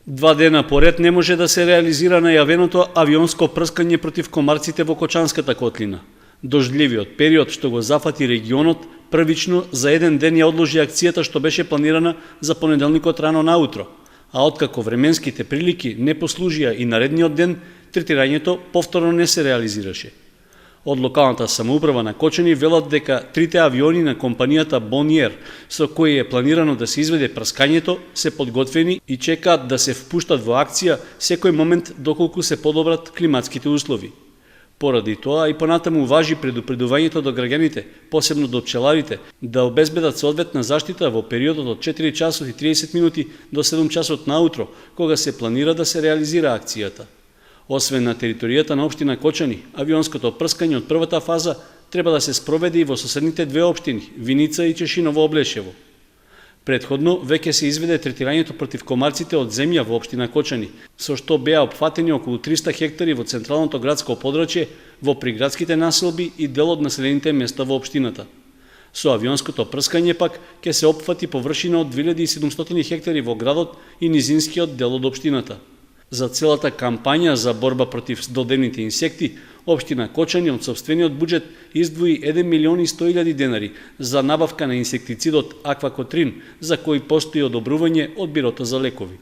2 дена поред не може да се реализира најавеното авионско прскање против комарците во Кочанската котлина. Дождливиот период што го зафати регионот првично за 1 ден ја одложи акцијата што беше планирана за понеделникот рано наутро, а откако временските прилики не послужија и наредниот ден, третирањето повторно не се реализираше. Од локалната самоуправа на Кочани велат дека 3 авиони на компанијата Бониер, со кои е планирано да се изведе прскањето, се подготвени и чекаат да се впуштат во акција секој момент доколку се подобрат климатските услови. Поради тоа и понатаму важи предупредувањето до граѓаните, посебно до пчеларите, да обезбедат соодветна заштита во периодот од 4 часот и 30 минути до 7 часот наутро, кога се планира да се реализира акцијата. Освен на територијата на општина Кочани, авионското прскање од првата фаза треба да се спроведе и во соседните 2 општини, Виница и Чешиново Облешево. Предходно веќе се изведе третирањето против комарците од земја во општина Кочани, со што беа опфатени околу 300 хектари во централното градско подрачје, во приградските населби и дел од населените места во општината. Со авионското прскање пак ќе се опфати површина од 2700 хектари во градот и низинскиот дел од општината. За целата кампања за борба против додевните инсекти, општина Кочани од сопствениот буџет издвои 1.100.000 денари за набавка на инсектицидот Аквакотрин, за кој постои одобрување од Бирото за лекови.